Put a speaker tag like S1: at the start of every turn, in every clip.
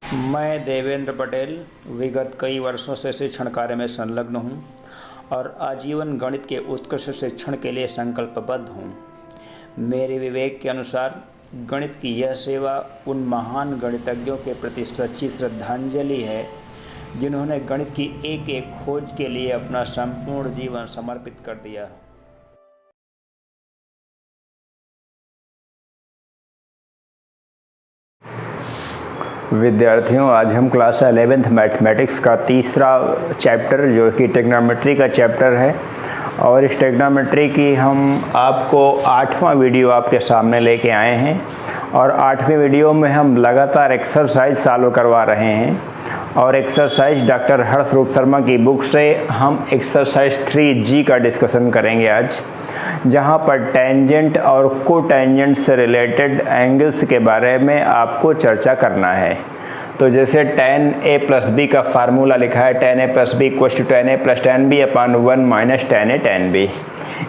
S1: मैं देवेंद्र पटेल विगत कई वर्षों से शिक्षण कार्य में संलग्न हूँ और आजीवन गणित के उत्कृष्ट शिक्षण के लिए संकल्पबद्ध हूँ। मेरे विवेक के अनुसार गणित की यह सेवा उन महान गणितज्ञों के प्रति सच्ची श्रद्धांजलि है जिन्होंने गणित की एक एक खोज के लिए अपना संपूर्ण जीवन समर्पित कर दिया। विद्यार्थियों, आज हम क्लास 11th मैथमेटिक्स का तीसरा चैप्टर जो कि ट्रिग्नोमेट्री का चैप्टर है और इस ट्रिग्नोमेट्री की हम आपको 8वां वीडियो आपके सामने लेके आए हैं और 8वें वीडियो में हम लगातार एक्सरसाइज सॉल्व करवा रहे हैं और एक्सरसाइज डॉक्टर हर्षरूप शर्मा की बुक से हम एक्सरसाइज 3G का डिस्कशन करेंगे आज, जहां पर टेंजेंट और कोटेंजेंट से रिलेटेड एंगल्स के बारे में आपको चर्चा करना है। तो जैसे tan a + b का फार्मूला लिखा है tan a + b = tan a + tan b / 1 - tan a tan b।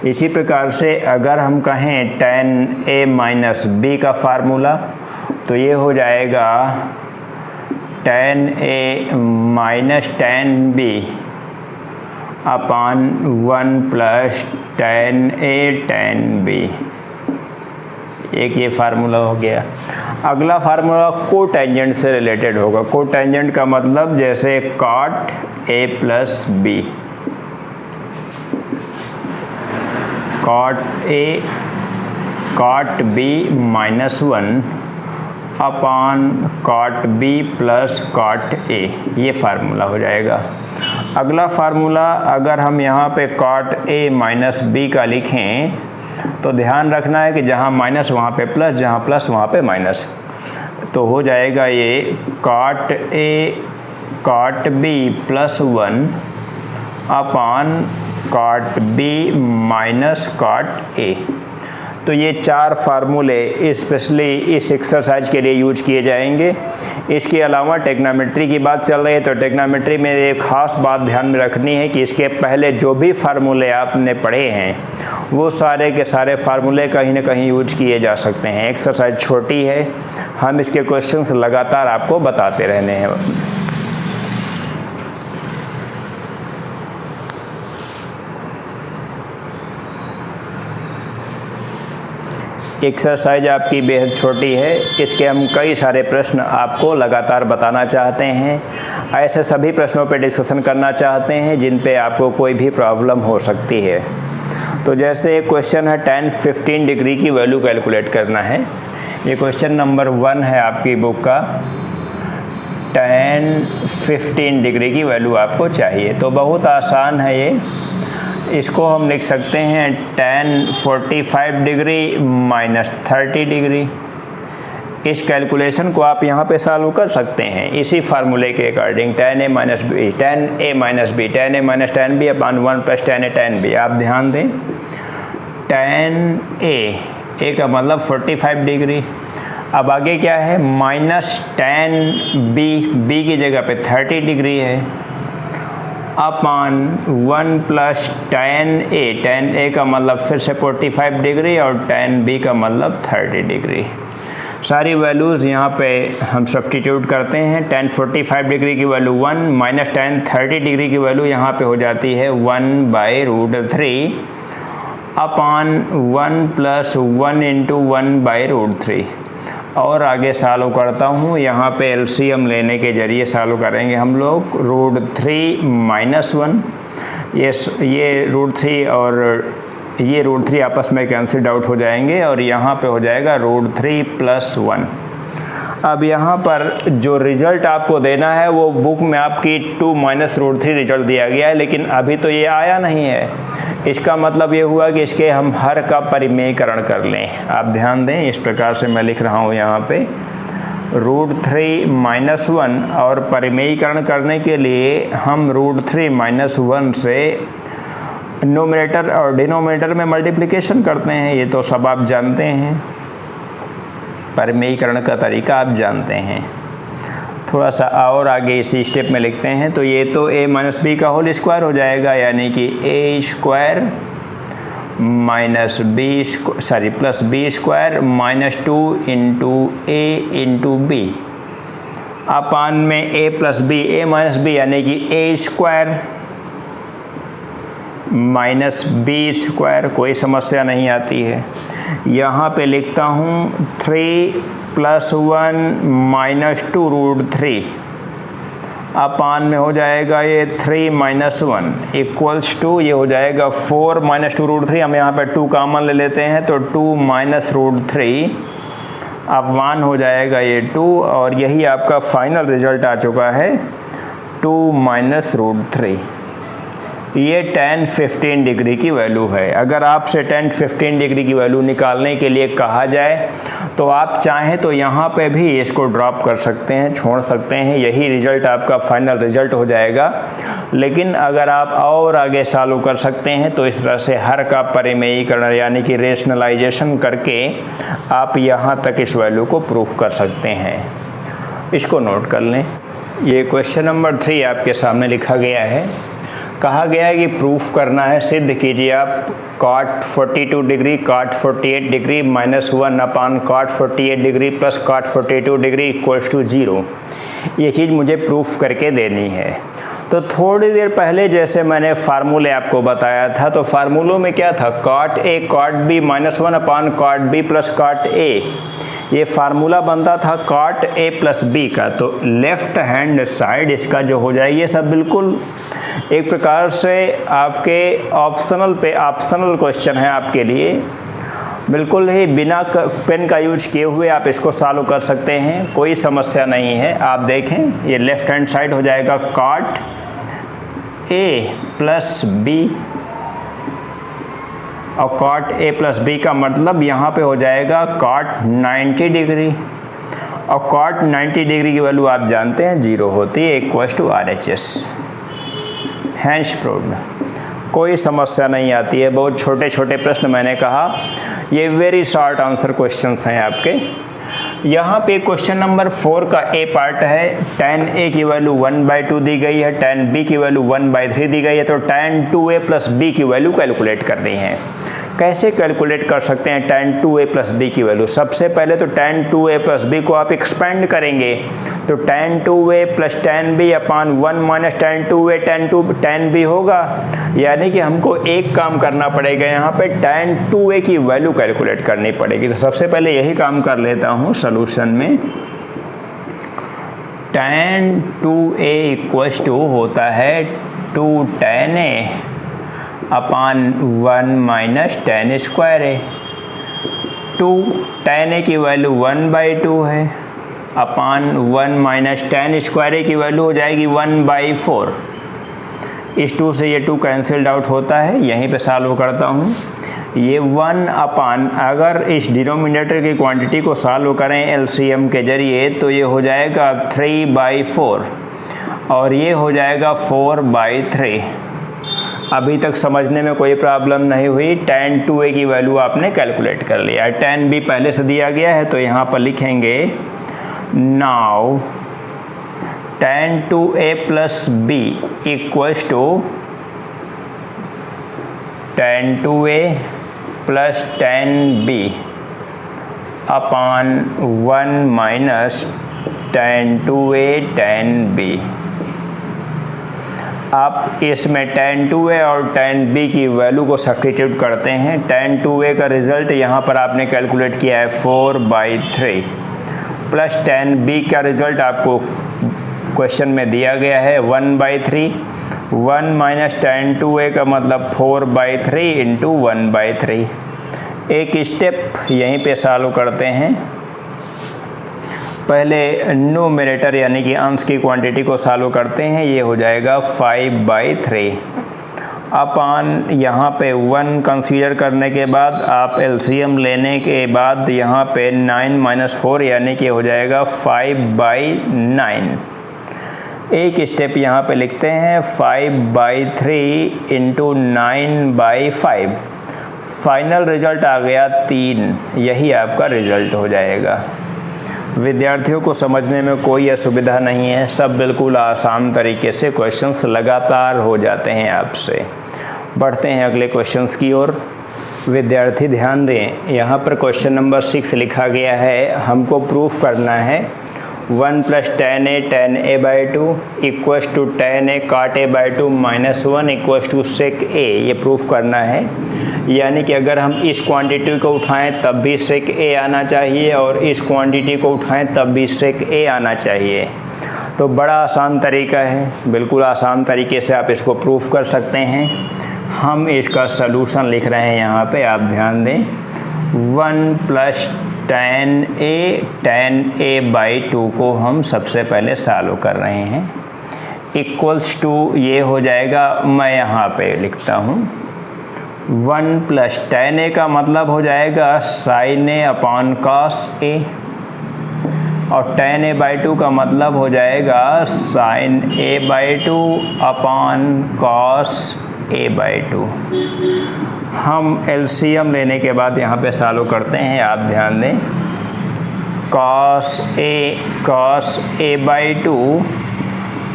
S1: इसी प्रकार से अगर हम कहें tan a - b का फार्मूला तो ये हो जाएगा tan a - tan b / 1 + tan a tan b। एक ये फार्मूला हो गया। अगला फार्मूला कोटेंजेंट से रिलेटेड होगा। कोटेंजेंट का मतलब जैसे cot a + b, cot a cot b - 1 / cot b + cot a, ये फार्मूला हो जाएगा। अगला फार्मूला अगर हम यहाँ पे cot a - b का लिखें तो ध्यान रखना है कि जहाँ माइनस वहाँ पे प्लस, जहाँ प्लस वहाँ पे माइनस, तो हो जाएगा ये cot a cot b + 1 / cot b - cot a। तो ये चार फार्मूले स्पेशली इस एक्सरसाइज के लिए यूज किए जाएंगे। इसके अलावा ट्रिग्नोमेट्री की बात चल रही है तो ट्रिग्नोमेट्री में एक ख़ास बात ध्यान में रखनी है कि इसके पहले जो भी फार्मूले आपने पढ़े हैं वो सारे के सारे फार्मूले कहीं ना कहीं यूज किए जा सकते हैं। एक्सरसाइज छोटी है, हम इसके क्वेश्चंस लगातार आपको बताते रहने हैं। एक्सरसाइज आपकी बेहद छोटी है, इसके हम कई सारे प्रश्न आपको लगातार बताना चाहते हैं। ऐसे सभी प्रश्नों पे डिस्कशन करना चाहते हैं जिन पे आपको कोई भी प्रॉब्लम हो सकती है। तो जैसे एक क्वेश्चन है tan 15 डिग्री की वैल्यू कैलकुलेट करना है। ये क्वेश्चन नंबर 1 है आपकी बुक का। tan 15 डिग्री की वैल्यू आपको चाहिए, तो बहुत आसान है ये। इसको हम लिख सकते हैं tan 45 डिग्री - 30 डिग्री। इस कैलकुलेशन को आप यहाँ पे सॉल्व कर सकते हैं इसी फार्मूले के according tan a - b tan a - b / 1 + tan a tan b। आप ध्यान दें, tan a का मतलब 45 डिग्री। अब आगे क्या है, -tan b की जगह पे 30 डिग्री है / 1 + tan a का मतलब फिर से 45 डिग्री और tan b का मतलब 30 डिग्री। सारी वैल्यूज़ यहाँ पे हम सब्स्टिट्यूट करते हैं। tan 45 डिग्री की वैल्यू 1 - tan 30 डिग्री की वैल्यू यहाँ पे हो जाती है 1/√3 / 1 + 1 × 1/√3। और आगे सॉल्व करता हूँ, यहाँ पे एलसीएम लेने के जरिए सॉल्व करेंगे हम लोग। √3 - 1, ये √3 और ये √3 आपस में कैंसिल आउट हो जाएंगे और यहाँ पे हो जाएगा √3 + 1। अब यहाँ पर जो रिज़ल्ट आपको देना है वो बुक में आपकी 2 - √3 रिजल्ट दिया गया है, लेकिन अभी तो ये आया नहीं है। इसका मतलब ये हुआ कि इसके हम हर का परिमेयकरण कर लें। आप ध्यान दें, इस प्रकार से मैं लिख रहा हूँ यहाँ पे √3 - 1 और परिमेयकरण करने के लिए हम √3 - 1 से न्यूमरेटर और डिनोमिनेटर में मल्टीप्लिकेशन करते हैं। ये तो सब आप जानते हैं, परिमेयकरण का तरीका आप जानते हैं। थोड़ा सा और आगे इसी स्टेप में लिखते हैं तो ये तो a - b का होल स्क्वायर हो जाएगा, यानी कि a² - +b² - 2 × a × b upon में a plus B, a minus B यानी कि a square minus B square, कोई समस्या नहीं आती है। यहाँ पे लिखता हूँ 3 + 1 - 2 √3 अपान में हो जाएगा ये 3 - 1 = ये हो जाएगा 4 - 2 √3। हम यहाँ पे 2 कॉमन ले लेते हैं तो 2 - √3 अपान हो जाएगा ये 2, और यही आपका फाइनल रिजल्ट आ चुका है 2 - √3। ये tan 15 डिग्री की वैल्यू है। अगर आपसे tan 15 डिग्री की वैल्यू निकालने के लिए कहा जाए तो आप चाहें तो यहाँ पे भी इसको ड्रॉप कर सकते हैं, छोड़ सकते हैं, यही रिजल्ट आपका फाइनल रिजल्ट हो जाएगा। लेकिन अगर आप और आगे सॉल्व कर सकते हैं तो इस तरह से हर का परिमेयीकरण यानी कि रेशनलाइजेशन करके आप यहाँ तक इस वैल्यू को प्रूफ कर सकते हैं। इसको नोट कर लें। ये क्वेश्चन नंबर 3 आपके सामने लिखा गया है। कहा गया है कि प्रूफ करना है, सिद्ध कीजिए आप cot 42 डिग्री cot 48 डिग्री -1 अपान cot 48 degree plus cot 42 degree = 0। ये चीज़ मुझे प्रूफ करके देनी है। तो थोड़ी देर पहले जैसे मैंने फार्मूले आपको बताया था, तो फार्मूलों में क्या था, cot A cot B -1 upon cot B plus cot A। ये फार्मूला बनता था cot A प्लस B का। तो लेफ्ट हैंड साइड इसका जो हो जाए, ये सब बिल्कुल एक प्रकार से आपके ऑप्शनल क्वेश्चन है आपके लिए, बिल्कुल ही बिना पेन का यूज किए हुए आप इसको सॉल्व कर सकते हैं, कोई समस्या नहीं है। आप देखें ये लेफ्ट हैंड साइड हो जाएगा cot A प्लस B, और cot A प्लस B का मतलब यहाँ पे हो जाएगा cot 90 डिग्री, और cot 90 डिग्री की वैल्यू आप जानते हैं 0 होती है, = RHS। हैंस प्रूव्ड, कोई समस्या नहीं आती है। बहुत छोटे छोटे प्रश्न, मैंने कहा ये वेरी शॉर्ट आंसर क्वेश्चंस हैं आपके। यहाँ पे क्वेश्चन नंबर 4 का ए पार्ट है। tan A की वैल्यू 1/2 दी गई है, tan B की वैल्यू 1/3 दी गई है, तो tan 2A प्लस B की वैल्यू कैलकुलेट करनी है। कैसे कैलकुलेट कर सकते हैं tan 2A प्लस B की वैल्यू? सबसे पहले तो tan 2A प्लस B को आप एक्सपेंड करेंगे, तो tan 2A plus tan B upon 1 minus tan 2A tan B होगा। यानी कि हमको एक काम करना पड़ेगा, यहाँ पे tan 2A की वैल्यू कैलकुलेट करनी पड़ेगी। तो सबसे पहले यही काम कर लेता हूँ सॉल्यूशन में। tan 2A इक्वल्स टू होता है 2 tan A upon 1 minus tan square A। 2 tan A की वैल्यू 1/2 है, अपान 1 माइनस tan स्क्वायर A की वैल्यू हो जाएगी 1/4। इस 2 से ये 2 कैंसिल्ड आउट होता है। यहीं पे सॉल्व करता हूँ। ये 1 अपान, अगर इस डिनोमिनेटर की क्वांटिटी को सॉल्व करें एलसीएम के जरिए तो ये हो जाएगा 3/4, और ये हो जाएगा 4/3। अभी तक समझने में कोई प्रॉब्लम नहीं हुई। tan 2A की वैल्यू आपने कैलकुलेट कर लिया। tan B पहले से दिया गया है तो यहाँ पर लिखेंगे now tan 2A plus B equals to tan 2A plus tan B upon 1 minus tan 2A tan B। आप इसमें tan 2A और tan B की वैल्यू को सब्स्टिट्यूट करते हैं। tan 2A का रिजल्ट यहाँ पर आपने कैलकुलेट किया है 4/3, प्लस tan B का रिजल्ट आपको क्वेश्चन में दिया गया है 1/3। 1 माइनस tan 2A का मतलब 4/3 इंटू 1/3। एक स्टेप यहीं पे सॉल्व करते हैं। पहले न्यूमरेटर यानी कि अंश की क्वांटिटी को सॉल्व करते हैं। ये हो जाएगा 5/3 अपान यहाँ पे 1 कंसीडर करने के बाद आप एलसीएम लेने के बाद यहाँ पे 9 - 4 यानी कि हो जाएगा 5/9। एक स्टेप यहाँ पे लिखते हैं 5/3 इंटू 9/5। फाइनल रिजल्ट आ गया 3। यही आपका रिजल्ट हो जाएगा। विद्यार्थियों को समझने में कोई असुविधा नहीं है, सब बिल्कुल आसान तरीके से क्वेश्चंस लगातार हो जाते हैं आपसे। बढ़ते हैं अगले क्वेश्चंस की ओर। विद्यार्थी ध्यान दें, यहाँ पर क्वेश्चन नंबर 6 लिखा गया है। हमको प्रूफ करना है 1 plus ten A by two equals to ten A cot A by two minus 1 equals to sec A, ये प्रूफ करना है। यानी कि अगर हम इस क्वांटिटी को उठाएं तब भी सेक ए आना चाहिए और इस क्वांटिटी को उठाएं तब भी सेक ए आना चाहिए। तो बड़ा आसान तरीका है, बिल्कुल आसान तरीके से आप इसको प्रूफ कर सकते हैं। हम इसका सलूशन लिख रहे हैं यहाँ पे, आप ध्यान दें। 1 plus ten A by to को हम सबसे पहले सॉल्व कर रहे हैं, इक्वल्स टू ये हो जाएगा, मैं यहाँ पे लिखता हूँ 1 प्लस टेन ए का मतलब हो जाएगा sine A upon cos A, और टेन ए बाई टू का मतलब हो जाएगा sine A by two upon cos A by two. हम एलसीएम लेने के बाद यहाँ पे सॉल्व करते हैं, आप ध्यान दें। Cos A by two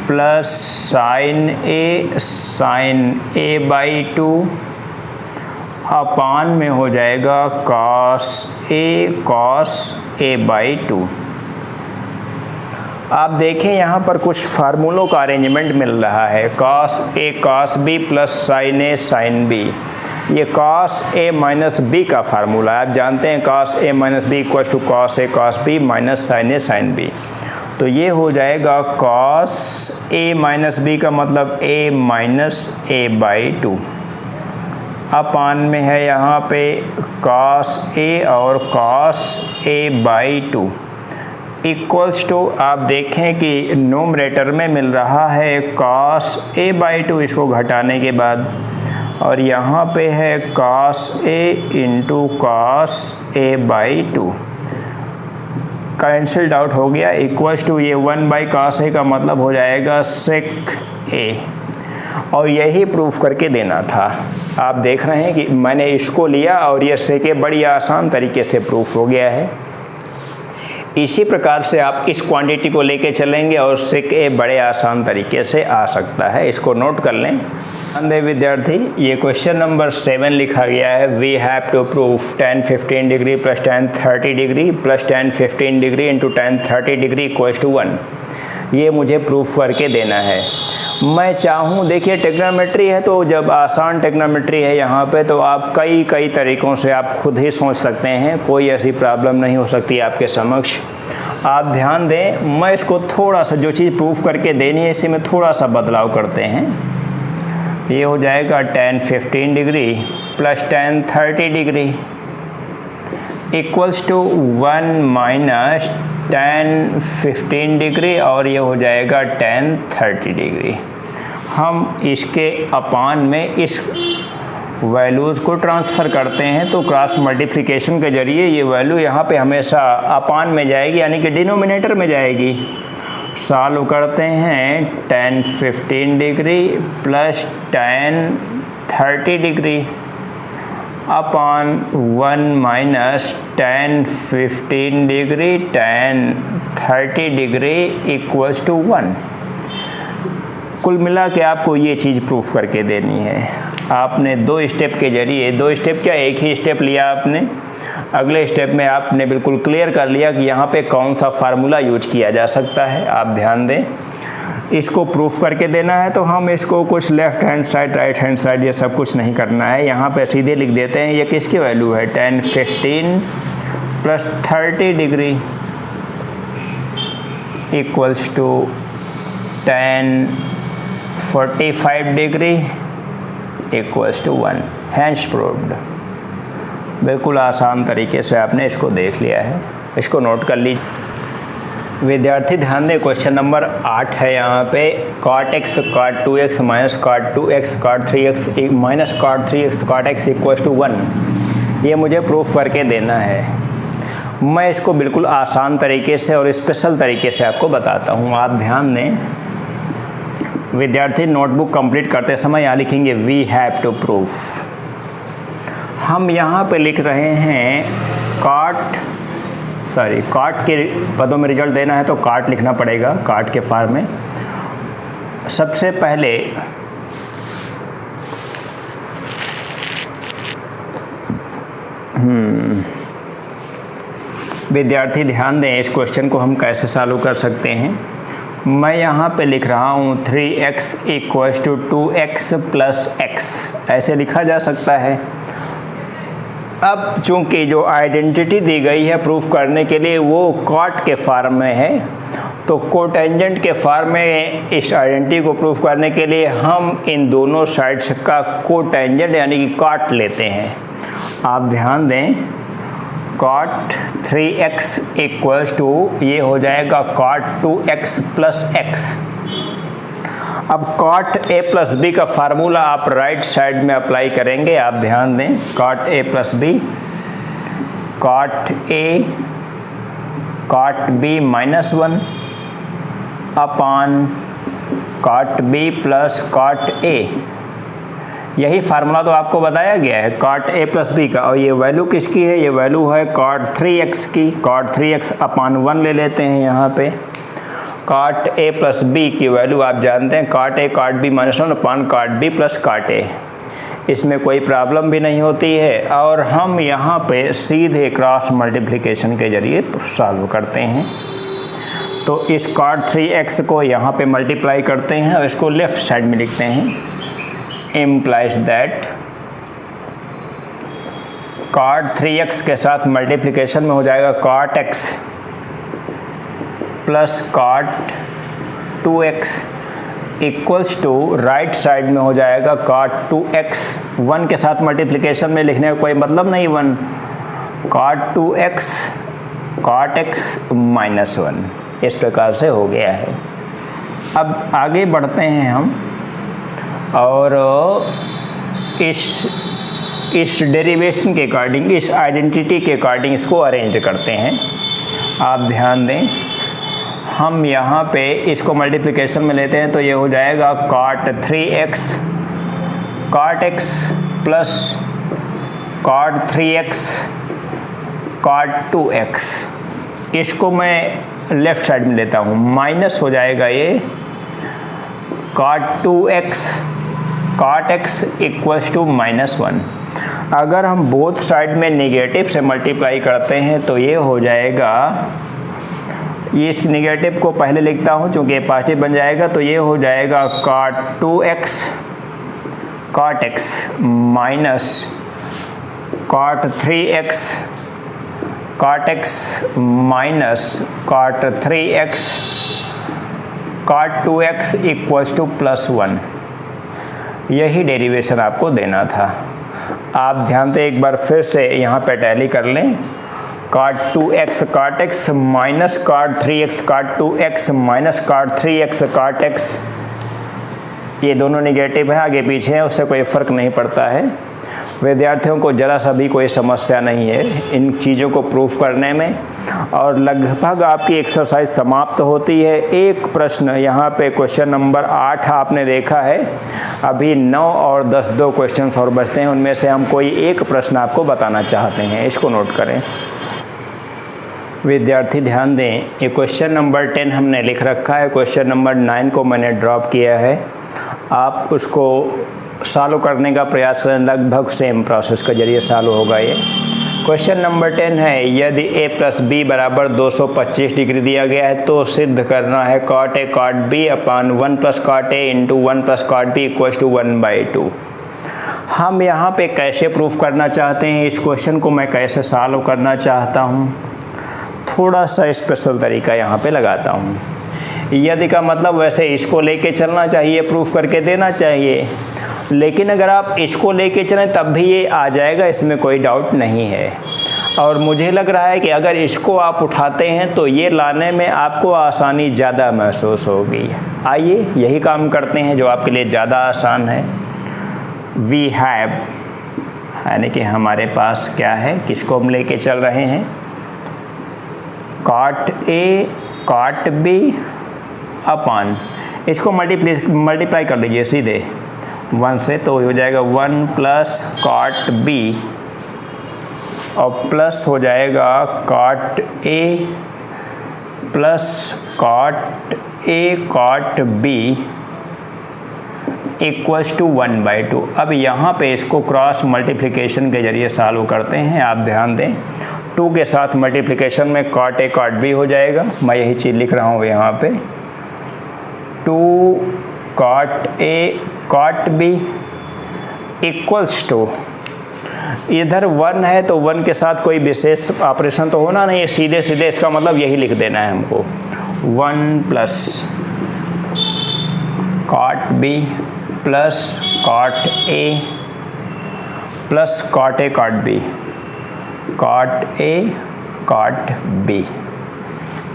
S1: plus sine A by two upon में हो जाएगा कॉस ए बाई टू। आप देखें यहाँ पर कुछ फार्मूलों का अरेंजमेंट मिल रहा है। Cos A cos B plus sine A sine B, ये कॉस ए माइनस बी का फार्मूला है। आप जानते हैं cos A minus B equal to cos A cos B minus sine A sine B. तो ये हो जाएगा कॉस ए माइनस बी का मतलब A minus A by two, upon में है यहाँ पे कॉस ए और cos A by two, equals to आप देखें कि नोमरेटर में मिल रहा है कॉस ए बाई टू इसको घटाने के बाद, और यहाँ पे है cos A into cos A by to, cancelled out हो गया, इक्वल्स टू ये 1 बाई कॉस ए का मतलब हो जाएगा सेक ए। और यही प्रूफ करके देना था। आप देख रहे हैं कि मैंने इसको लिया और ये सेक ए बड़ी आसान तरीके से प्रूफ हो गया है। इसी प्रकार से आप इस क्वांटिटी को लेके चलेंगे और सेक ए बड़े आसान तरीके से आ सकता है, इसको नोट कर लें। अंधे विद्यार्थी, ये क्वेश्चन नंबर 7 लिखा गया है, we have to proof tan 15 degree plus tan 30 degree plus tan 15 degree into tan 30 degree equals to 1। ये मुझे प्रूफ करके देना है। मैं चाहूँ, देखिए टेक्नोमेट्री है तो जब आसान टेक्नोमेट्री है यहाँ पे तो आप कई तरीक़ों से आप खुद ही सोच सकते हैं, कोई ऐसी प्रॉब्लम नहीं हो सकती आपके समक्ष। आप ध्यान दें, मैं इसको थोड़ा सा जो चीज़ प्रूफ करके देनी है इसी में थोड़ा सा बदलाव करते हैं। ये हो जाएगा tan 15 degree plus tan 30 degree equals to 1 minus tan 15 degree और ये हो जाएगा tan 30 डिग्री। हम इसके अपान में इस वैल्यूज़ को ट्रांसफ़र करते हैं तो क्रॉस मल्टीप्लिकेशन के ज़रिए ये वैल्यू यहाँ पे हमेशा अपान में जाएगी, यानी कि डिनोमिनेटर में जाएगी। सॉल्व करते हैं tan 15 degree plus tan 30 degree upon 1 minus tan 15 degree tan 30 degree equals to 1। कुल मिला के आपको ये चीज़ प्रूफ करके देनी है। आपने 2 स्टेप के जरिए, 2 स्टेप क्या एक ही स्टेप लिया आपने, अगले स्टेप में आपने बिल्कुल क्लियर कर लिया कि यहाँ पे कौन सा फार्मूला यूज किया जा सकता है। आप ध्यान दें, इसको प्रूफ करके देना है तो हम इसको कुछ left hand side right hand side ये सब कुछ नहीं करना है, यहाँ पे सीधे लिख देते हैं। ये किसकी वैल्यू है, tan 15 plus 30 degree equals to tan 45 degree equals to 1। Hence proved. बिल्कुल आसान तरीके से आपने इसको देख लिया है, इसको नोट कर लीजिए। विद्यार्थी ध्यान दें, क्वेश्चन नंबर 8 है यहाँ पे, cot x cot 2x minus cot 2x cot 3x minus cot 3x cot x equals to 1। ये मुझे प्रूफ करके देना है। मैं इसको बिल्कुल आसान तरीके से और स्पेशल तरीके से आपको बताता हूँ। आप ध्यान दें विद्यार्थी, नोटबुक कंप्लीट करते समय यहाँ लिखेंगे वी हैव टू प्रूफ। हम यहाँ पे लिख रहे हैं काट के पदों में रिजल्ट देना है तो काट लिखना पड़ेगा, काट के फॉर्म में। सबसे पहले विद्यार्थी ध्यान दें, इस क्वेश्चन को हम कैसे सॉल्व कर सकते हैं। मैं यहाँ पे लिख रहा हूँ 3x = 2x + x, ऐसे लिखा जा सकता है। अब चूंकि जो आइडेंटिटी दी गई है प्रूफ करने के लिए वो कॉट के फॉर्म में है, तो कोटेंजेंट के फॉर्म में इस आइडेंटिटी को प्रूफ करने के लिए हम इन दोनों साइड्स का कोटेंजेंट यानी कि कॉट लेते हैं। आप ध्यान दें, cot 3x = ये हो जाएगा cot 2x + x। अब cot a + b का फार्मूला आप राइट साइड में अप्लाई करेंगे। आप ध्यान दें, cot a + b, cot a cot b -1 upon cot b + cot a। यही फार्मूला तो आपको बताया गया है cot a + b का, और ये वैल्यू किसकी है, ये वैल्यू है cot 3x की। cot 3x अपान 1 ले लेते हैं यहाँ पे। cot a + b की वैल्यू आप जानते हैं cot a cot b -1 upon cot b + cot a। इसमें कोई प्रॉब्लम भी नहीं होती है, और हम यहाँ पे सीधे क्रॉस मल्टीप्लिकेशन के जरिए सॉल्व करते हैं। तो इस cot 3x को यहाँ पे मल्टीप्लाई करते हैं और इसको लेफ्ट साइड में लिखते हैं। implies that cot 3x के साथ मल्टीप्लिकेशन में हो जाएगा cot x + cot 2x = right side में हो जाएगा cot 2x। 1 के साथ मल्टीप्लिकेशन में लिखने का कोई मतलब नहीं, 1 cot 2x cot x -1, इस प्रकार से हो गया है। अब आगे बढ़ते हैं हम और इस डेरिवेशन के अकॉर्डिंग, इस आइडेंटिटी के अकॉर्डिंग इसको अरेंज करते हैं। आप ध्यान दें, हम यहाँ पे इसको मल्टीप्लिकेशन में लेते हैं तो ये हो जाएगा cot 3x cot x + cot 3x cot 2x। इसको मैं लेफ्ट साइड में लेता हूँ, माइनस हो जाएगा ये cot 2x cot x = -1। अगर हम बोथ साइड में नेगेटिव से मल्टीप्लाई करते हैं तो ये हो जाएगा, ये इस नेगेटिव को पहले लिखता हूँ क्योंकि ये पॉजिटिव बन जाएगा, तो ये हो जाएगा cot 2x cot x minus cot 3x cot x minus cot 3x cot 2x = +1। यही डेरिवेशन आपको देना था। आप ध्यान से एक बार फिर से यहाँ पे टैली कर लें, cot 2x cot x minus cot 3x cot 2x minus cot 3x cot x, ये दोनों नेगेटिव है, आगे पीछे हैं, उससे कोई फ़र्क नहीं पड़ता है। विद्यार्थियों को ज़रा सा भी कोई समस्या नहीं है इन चीज़ों को प्रूफ करने में, और लगभग आपकी एक्सरसाइज समाप्त होती है। एक प्रश्न यहाँ पे क्वेश्चन नंबर 8 आपने देखा है, अभी 9 और 10 2 क्वेश्चंस और बचते हैं, उनमें से हम कोई एक प्रश्न आपको बताना चाहते हैं, इसको नोट करें। विद्यार्थी ध्यान दें, ये क्वेश्चन नंबर 10 हमने लिख रखा है, क्वेश्चन नंबर 9 को मैंने ड्रॉप किया है। आप उसको सॉल्व करने का प्रयास करें, लगभग सेम प्रोसेस के जरिए सॉल्व होगा ये। क्वेश्चन नंबर 10 है, यदि a + b = 225 डिग्री दिया गया है तो सिद्ध करना है cot a cot b upon 1 + cot a × 1 + cot b = 1/2। हम यहाँ पे कैसे प्रूफ करना चाहते हैं, इस क्वेश्चन को मैं कैसे सॉल्व करना चाहता हूँ, थोड़ा सा स्पेशल तरीका यहाँ पे लगाता हूँ। यदि का मतलब वैसे इसको लेके चलना चाहिए, प्रूफ करके देना चाहिए, लेकिन अगर आप इसको लेके चलें तब भी ये आ जाएगा, इसमें कोई डाउट नहीं है। और मुझे लग रहा है कि अगर इसको आप उठाते हैं तो ये लाने में आपको आसानी ज़्यादा महसूस होगी। आइए यही काम करते हैं जो आपके लिए ज़्यादा आसान है। वी हैव, यानी कि हमारे पास क्या है, किसको हम लेके चल रहे हैं, cot a cot b अपान, इसको मल्टीप्लाई कर लीजिए सीधे 1 से, तो हो जाएगा 1 + cot b और प्लस हो जाएगा cot a + cot a cot b = 1/2। अब यहाँ पे इसको क्रॉस मल्टीप्लिकेशन के जरिए सॉल्व करते हैं। आप ध्यान दें, 2 के साथ मल्टीप्लिकेशन में cot A cot B हो जाएगा। मैं यही चीज़ लिख रहा हूँ यहाँ पे, 2 cot A cot B equals to, इधर 1 है तो 1 के साथ कोई विशेष ऑपरेशन तो होना नहीं है, सीधे सीधे इसका मतलब यही लिख देना है हमको, 1 plus cot B plus cot A plus cot A cot B, cot A cot B।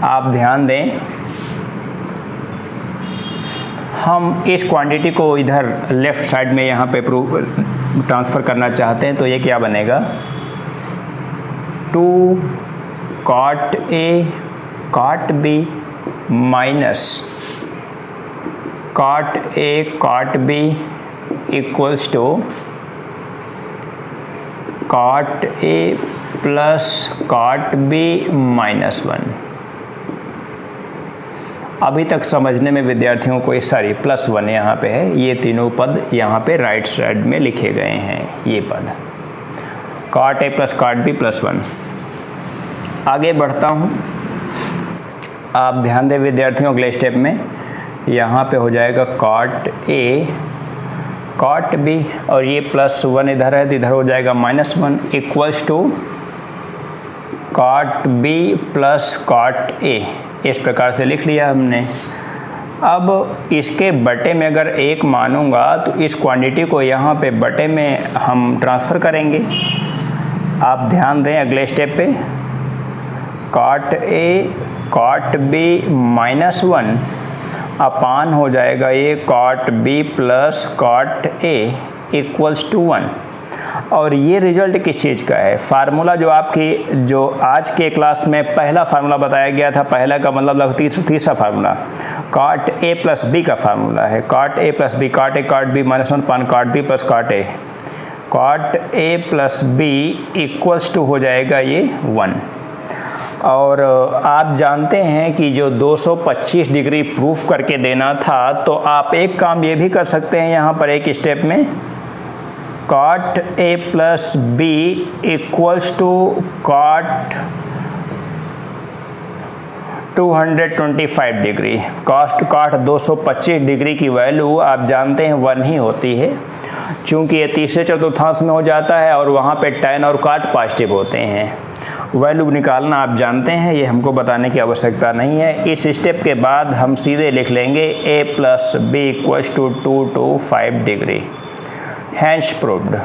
S1: आप ध्यान दें, हम इस क्वांटिटी को इधर लेफ्ट साइड में यहाँ पे ट्रांसफ़र करना चाहते हैं, तो ये क्या बनेगा, 2 cot A cot B minus cot A cot B equals to cot A plus cot B minus 1। अभी तक समझने में विद्यार्थियों को सारी प्लस 1 यहाँ पे है, ये तीनों पद यहाँ पे राइट साइड में लिखे गए हैं, ये पद cot A plus cot B plus 1। आगे बढ़ता हूँ, आप ध्यान दें विद्यार्थियों, अगले स्टेप में यहाँ पे हो जाएगा cot A cot B और ये प्लस 1 इधर है तो इधर हो जाएगा minus 1 equals to cot B plus cot A। इस प्रकार से लिख लिया हमने। अब इसके बटे में अगर 1 मानूंगा तो इस क्वांटिटी को यहाँ पे बटे में हम ट्रांसफ़र करेंगे। आप ध्यान दें अगले स्टेप पे, cot A cot B minus 1 upon हो जाएगा ये cot B plus cot A equals to 1। और ये रिजल्ट किस चीज़ का है, फार्मूला जो आज के क्लास में पहला फार्मूला बताया गया था, पहला का मतलब लगभग तीसरा formula cot A plus B का फार्मूला है, cot A plus B, cot A cot B minus 1 upon cot B plus cot A, cot A plus B equals to हो जाएगा ये 1। और आप जानते हैं कि जो 225 डिग्री प्रूफ करके देना था, तो आप एक काम ये भी कर सकते हैं यहाँ पर एक स्टेप में, cot A plus B equals to cot 225 degree. cot 225 degree की वैल्यू आप जानते हैं 1 ही होती है, चूँकि ये तीसरे चतुर्थांश में हो जाता है और वहाँ पे tan और cot पॉजिटिव होते हैं। वैल्यू निकालना आप जानते हैं, ये हमको बताने की आवश्यकता नहीं है। इस स्टेप के बाद हम सीधे लिख लेंगे A plus B equals to 225 degree. Hence proved.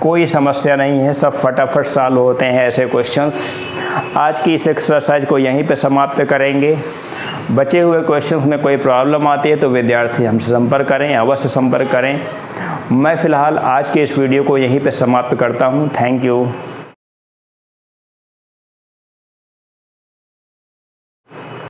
S1: कोई समस्या नहीं है, सब फटाफट सॉल्व होते हैं ऐसे क्वेश्चंस। आज की इस एक्सरसाइज को यहीं पे समाप्त करेंगे। बचे हुए क्वेश्चंस में कोई प्रॉब्लम आती है तो विद्यार्थी हमसे संपर्क करें, अवश्य संपर्क करें। मैं फ़िलहाल आज के इस वीडियो को यहीं पे समाप्त करता हूँ। Thank you.